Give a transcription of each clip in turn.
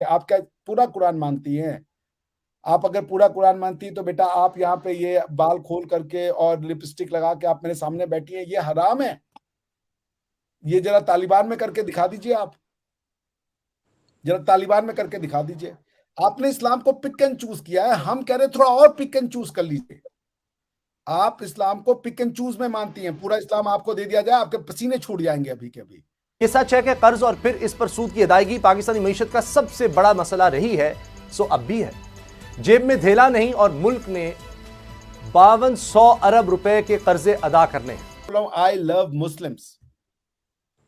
आप क्या पूरा कुरान मानती हैं? आप अगर पूरा कुरान मानती तो बेटा आप यहाँ पे ये बाल खोल करके और लिपस्टिक लगा के आप मेरे सामने बैठी हैं, ये हराम है। ये जरा तालिबान में करके दिखा दीजिए आप। जरा तालिबान में करके दिखा दीजिए। आपने इस्लाम को पिक एंड चूज किया है, हम कह रहे थोड़ा और पिक एंड चूज कर लीजिए। आप इस्लाम को पिक एंड चूज में मानती हैं, पूरा इस्लाम आपको दे दिया जाए, आपके पसीने छूट जाएंगे अभी के अभी। ये सच है कि कर्ज और फिर इस पर सूद की अदायगी पाकिस्तानी मीशत का सबसे बड़ा मसला रही है, सो अब भी है। जेब में धेला नहीं और मुल्क ने 5200 अरब रुपए के कर्जे अदा करने हैं। आई लव मुस्लिम्स,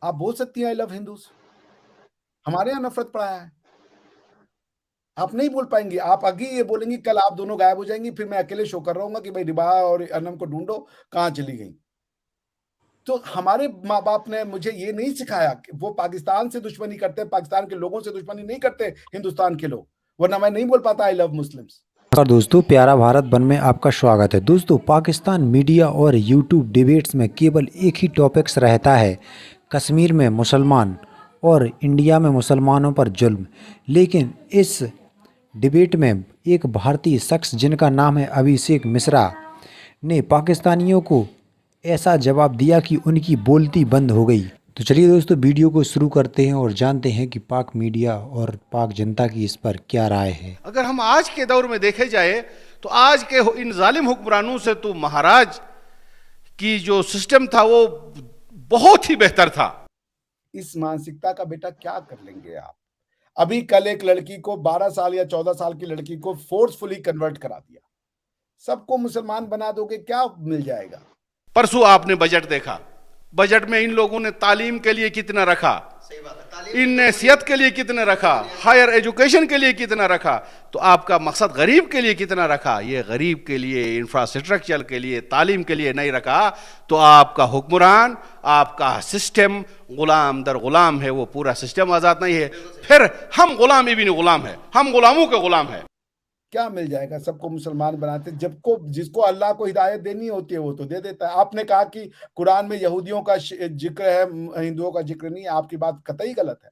आप बोल सकती हैं आई लव हिंदूज। हमारे यहां नफरत पड़ा है, आप नहीं बोल पाएंगी। आप आगे ये बोलेंगी, कल आप दोनों गायब हो जाएंगी, फिर मैं अकेले शो कर रहा हूँ कि भाई रिबा और अनम को ढूंढो, कहां चली गई। तो हमारे माँ बाप ने मुझे ये नहीं सिखाया कि वो पाकिस्तान से दुश्मनी करते, पाकिस्तान के लोगों से दुश्मनी नहीं करते हिंदुस्तान के लोग, वरना मैं नहीं बोल पाता आई लव मुस्लिम्स। नमस्कार दोस्तों, प्यारा भारत वन में आपका स्वागत है। दोस्तों, पाकिस्तान मीडिया और यूट्यूब डिबेट्स में केवल एक ही टॉपिक्स रहता है, कश्मीर में मुसलमान और इंडिया में मुसलमानों पर जुल्म। लेकिन इस डिबेट में एक भारतीय शख्स जिनका नाम है अभिषेक मिश्रा ने पाकिस्तानियों को ऐसा जवाब दिया कि उनकी बोलती बंद हो गई। तो चलिए दोस्तों, वीडियो को शुरू करते हैं और जानते हैं कि पाक मीडिया और पाक जनता की इस पर क्या राय है। अगर हम आज के दौर में देखे जाए तो आज के इन जालिम हुक्मरानों से तो महाराज की जो सिस्टम था वो बहुत ही बेहतर था। इस मानसिकता का बेटा क्या कर लेंगे आप? अभी कल एक लड़की को 12 साल या 14 साल की लड़की को फोर्सफुली कन्वर्ट करा दिया, सबको मुसलमान बना दोगे, क्या मिल जाएगा? परसों आपने बजट देखा, बजट में इन लोगों ने तालीम के लिए कितना रखा, इनने सेहत के लिए कितना रखा, हायर एजुकेशन के लिए कितना रखा, तो आपका मकसद गरीब के लिए कितना रखा? ये गरीब के लिए, इंफ्रास्ट्रक्चर के लिए, तालीम के लिए नहीं रखा। तो आपका हुक्मरान, आपका सिस्टम गुलाम दर गुलाम है, वो पूरा सिस्टम आजाद नहीं है। फिर हम गुलाम इबिन गुलाम है, हम गुलामों के गुलाम है। क्या मिल जाएगा? सबको मुसलमान बनाते, जबको जिसको अल्लाह को हिदायत देनी होती है वो तो दे देता है। आपने कहा कि कुरान में यहूदियों का जिक्र है, हिंदुओं का जिक्र नहीं है, आपकी बात कतई गलत है।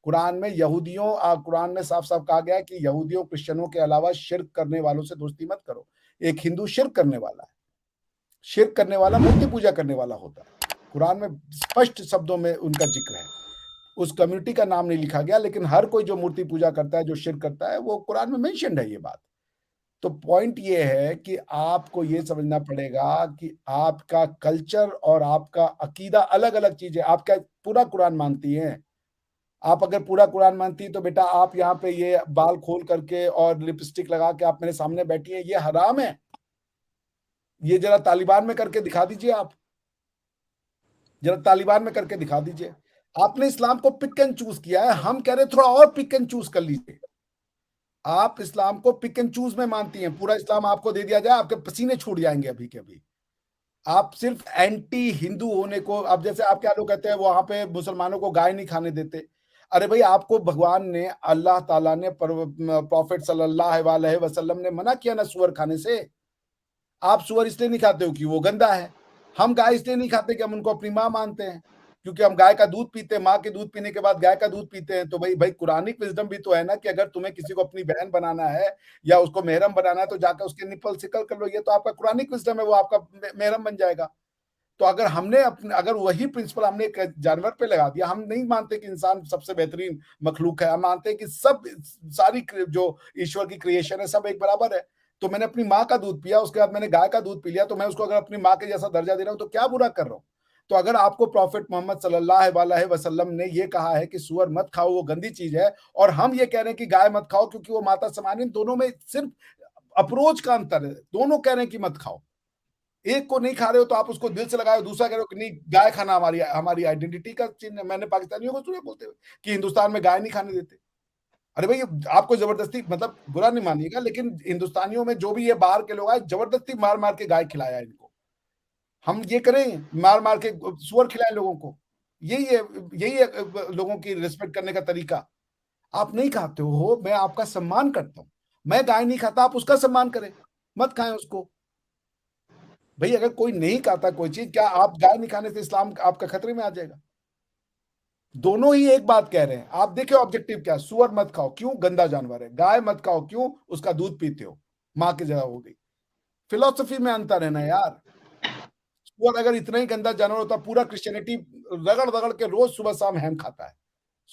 कुरान में कुरान में साफ साफ कहा गया है कि यहूदियों क्रिश्चियनों के अलावा शिर्क करने वालों से दोस्ती मत करो। एक हिंदू शिर्क करने वाला है, शिर्क करने वाला मूर्ति पूजा करने वाला होता है। कुरान में स्पष्ट शब्दों में उनका जिक्र है, उस कम्युनिटी का नाम नहीं लिखा गया, लेकिन हर कोई जो मूर्ति पूजा करता है, जो शिर्क करता है, वो कुरान में मेंशन्ड है ये बात। तो पॉइंट ये है कि आपको ये समझना पड़ेगा कि आपका कल्चर और आपका अकीदा अलग अलग चीज है। आप क्या पूरा कुरान मानती हैं? आप अगर पूरा कुरान मानती तो बेटा आप यहाँ पे ये बाल खोल करके और लिपस्टिक लगा के आप मेरे सामने बैठी हैं, ये हराम है। ये जरा तालिबान में करके दिखा दीजिए आप, जरा तालिबान में करके दिखा दीजिए। आपने इस्लाम को पिक एंड चूज किया है, हम कह रहे थोड़ा और पिक एंड चूज कर लीजिए। आप इस्लाम को पिक एंड चूज में मानती हैं, पूरा इस्लाम आपको दे दिया जाए, आपके पसीने छूट जाएंगे अभी के अभी। आप सिर्फ एंटी हिंदू होने को, अब जैसे आप क्या लोग कहते हैं वहां पे मुसलमानों को गाय नहीं खाने देते। अरे भाई, आपको भगवान ने, अल्लाह ताला ने, प्रॉफिट सल्लल्लाहु अलैहि वसल्लम ने मना किया ना सुअर खाने से। आप सुअर इसलिए नहीं खाते हो कि वो गंदा है। हम गाय इसलिए नहीं खाते कि हम उनको अपनी माँ मानते हैं, क्योंकि हम गाय का दूध पीते हैं, माँ के दूध पीने के बाद गाय का दूध पीते हैं। तो भाई भाई कुरानिक विजडम भी तो है ना कि अगर तुम्हें किसी को अपनी बहन बनाना है या उसको मेहरम बनाना है तो जाकर उसके निपल सिकल कर लो। ये तो आपका कुरानिक विजडम है, वो आपका मेहरम बन जाएगा। तो अगर हमने अपने, अगर वही प्रिंसिपल हमने एक जानवर पे लगा दिया, हम नहीं मानते कि इंसान सबसे बेहतरीन मखलूक है, हम मानते हैं कि सब सारी जो ईश्वर की क्रिएशन है सब एक बराबर है। तो मैंने अपनी माँ का दूध पिया, उसके बाद मैंने गाय का दूध पी लिया, तो मैं उसको अगर अपनी माँ के जैसा दर्जा दे रहा हूं तो क्या बुरा कर रहा हूं? तो अगर आपको प्रॉफिट मोहम्मद सल्लल्लाहु अलैहि वसल्लम ने ये कहा है कि सुअर मत खाओ, वो गंदी चीज है, और हम ये कह रहे हैं कि गाय मत खाओ क्योंकि वो माता समान है, दोनों में सिर्फ अप्रोच का अंतर है। दोनों कह रहे हैं कि मत खाओ, एक को नहीं खा रहे हो तो आप उसको दिल से लगाओ, दूसरा कह रहे हो कि नहीं गाय खाना हमारी हमारी आइडेंटिटी का चिन्ह है। मैंने पाकिस्तानियों को सुना बोलते हुए कि हिंदुस्तान में गाय नहीं खाने देते। अरे भाई, आपको जबरदस्ती, मतलब बुरा नहीं मानिएगा, लेकिन हिंदुस्तानियों में जो भी ये बाहर के लोग आए, जबरदस्ती मार मार के गाय खिलाया इनको। हम ये करें, मार मार के सुअर खिलाएं लोगों को? यही है, यही है लोगों की रिस्पेक्ट करने का तरीका। आप नहीं खाते हो, मैं आपका सम्मान करता हूं। मैं गाय नहीं खाता, आप उसका सम्मान करें, मत खाएं उसको। भाई अगर कोई नहीं खाता कोई चीज, क्या आप गाय नहीं खाने से इस्लाम आपका खतरे में आ जाएगा? दोनों ही एक बात कह रहे हैं। आप देखिए ऑब्जेक्टिव क्या है, सुअर मत खाओ, क्यों, गंदा जानवर है। गाय मत खाओ, क्यों, उसका दूध पीते हो, माँ की जगह हो गई। फिलोसफी में अंतर है ना यार। सुअर अगर इतना ही गंदा जानवर होता, पूरा क्रिश्चियनिटी रगड़ रगड़ के रोज सुबह शाम हैम खाता है,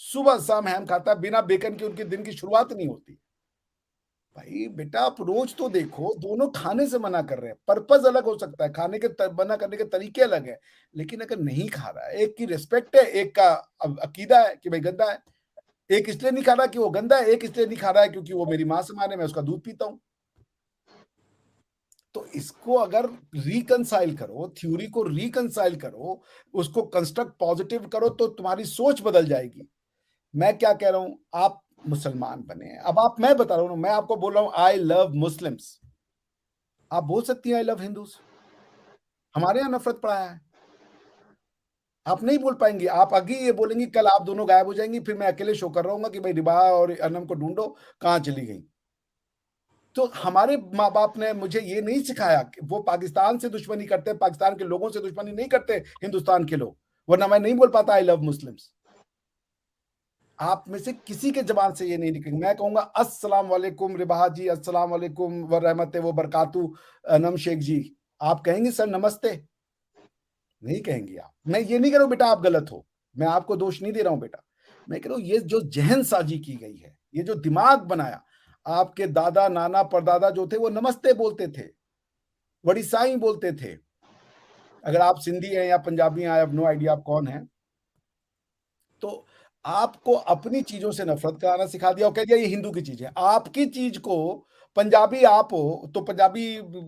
सुबह शाम हैम खाता है, बिना बेकन के उनके दिन की शुरुआत नहीं होती। भाई बेटा आप रोज तो देखो, दोनों खाने से मना कर रहे हैं, पर्पज अलग हो सकता है, खाने के मना करने के तरीके अलग है, लेकिन अगर नहीं खा रहा है, एक की रिस्पेक्ट है, एक का अकीदा है कि भाई गंदा है। एक इसलिए नहीं खा रहा कि वो गंदा है, एक इसलिए नहीं खा रहा है क्योंकि वो मेरी मां समान है, मैं उसका दूध पीता हूं। तो इसको अगर रिकंसाइल करो, थ्योरी को रिकंसाइल करो, उसको कंस्ट्रक्ट पॉजिटिव करो, तो तुम्हारी सोच बदल जाएगी। मैं क्या कह रहा हूं, आप मुसलमान बने। अब आप, मैं बता रहा हूं, मैं आपको बोल रहा हूं आई लव मुस्लिम्स, आप बोल सकती हैं आई लव हिंदूज। हमारे यहां नफरत पड़ा है, आप नहीं बोल पाएंगी। आप आगे ये बोलेंगी, कल आप दोनों गायब हो जाएंगी, फिर मैं अकेले शो कर रहा हूँ कि भाई रिबा और अनम को ढूंढो, कहाँ चली गई। तो हमारे माँ बाप ने मुझे ये नहीं सिखाया कि वो पाकिस्तान से दुश्मनी करते, पाकिस्तान के लोगों से दुश्मनी नहीं करते हिंदुस्तान के लोग, वरना मैं नहीं बोल पाता आई लव मुस्लिम्स। आप में से किसी के जबान से ये नहीं निकलेंगे। मैं कहूंगा अस्सलाम वालेकुम रिबा जी, अस्सलाम वालेकुम व रहमत व बरकातू अनम शेख जी, आप कहेंगे सर नमस्ते? नहीं कहेंगी आप। मैं ये नहीं कह रहा हूं बेटा आप गलत हो, मैं आपको दोष नहीं दे रहा हूं बेटा, मैं कह रहा हूं ये जो जहन साजी की गई है, ये जो दिमाग बनाया, आपके दादा नाना परदादा जो थे वो नमस्ते बोलते थे, बड़ी साई बोलते थे। अगर आप सिंधी हैं या पंजाबी हैं, आई हैव नो आइडिया आप कौन हैं, तो आपको अपनी चीजों से नफरत कराना सिखा दिया और कह दिया ये हिंदू की चीज है। आपकी चीज को, पंजाबी आप हो तो पंजाबी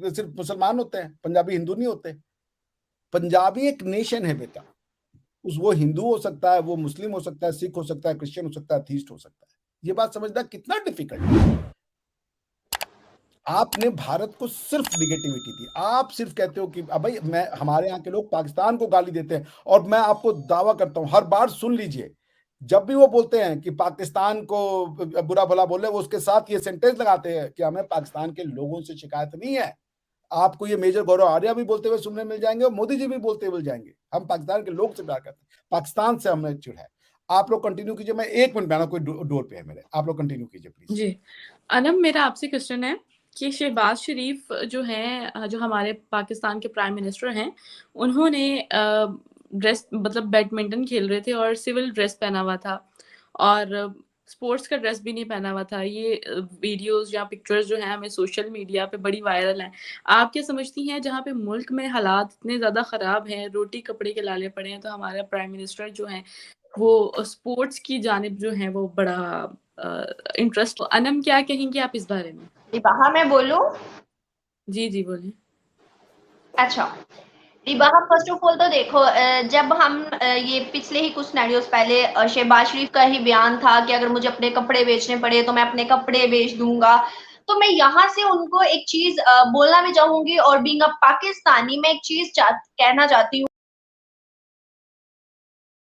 सिर्फ मुसलमान होते हैं, पंजाबी हिंदू नहीं होते। पंजाबी एक नेशन है बेटा, वो हिंदू हो सकता है, वो मुस्लिम हो सकता है, सिख हो सकता है, क्रिश्चियन हो सकता है, अथीस्ट हो सकता है। ये बात समझना कितना डिफिकल्ट है। आपने भारत को सिर्फ निगेटिविटी दी, आप सिर्फ कहते हो कि भाई मैं, हमारे यहाँ के लोग पाकिस्तान को गाली देते हैं, और मैं आपको दावा करता हूं, हर बार सुन लीजिए, जब भी वो बोलते हैं कि पाकिस्तान को बुरा भला बोले, वो उसके साथ ये सेंटेंस लगाते हैं कि हमें पाकिस्तान के लोगों से शिकायत नहीं है। आपको ये मेजर गौरव आर्या भी बोलते हुए सुनने मिल जाएंगे, और मोदी जी भी बोलते हुए जाएंगे, हम पाकिस्तान के लोग से प्यार करते हैं, पाकिस्तान से हमने चिढ़ है। आप लोग कंटिन्यू कीजिए, मैं 1 मिनट में आना, कोई डोर पे है मेरे, आप लोग कंटिन्यू कीजिए प्लीज। जी अनम, मेरा आपसे क्वेश्चन है कि शहबाज शरीफ जो हैं, जो हमारे पाकिस्तान के प्राइम मिनिस्टर हैं, उन्होंने ड्रेस, मतलब बैडमिंटन खेल रहे थे और सिविल ड्रेस पहना हुआ था, और स्पोर्ट्स का ड्रेस भी नहीं पहना हुआ था। ये वीडियोस या पिक्चर्स जो हैं हमें सोशल मीडिया पे बड़ी वायरल हैं। आप क्या समझती हैं, जहाँ पे मुल्क में हालात इतने ज़्यादा ख़राब हैं, रोटी कपड़े के लाले पड़े हैं, तो हमारा प्राइम मिनिस्टर जो हैं वो स्पोर्ट्स की जानिब जो है वो बड़ा इंटरेस्ट। अनम क्या कहेंगी आप इस बारे में? रिबाहा मैं बोलूं? जी जी बोलिए। अच्छा, रिबाहा फर्स्ट ऑफ ऑल तो देखो, जब हम ये पिछले ही कुछ सिनेरियोस पहले शहबाज शरीफ का ही बयान था कि अगर मुझे अपने कपड़े बेचने पड़े तो मैं अपने कपड़े बेच दूंगा, तो मैं यहाँ से उनको एक चीज बोलना भी चाहूंगी, और बीइंग अ पाकिस्तानी मैं एक चीज कहना चाहती हूँ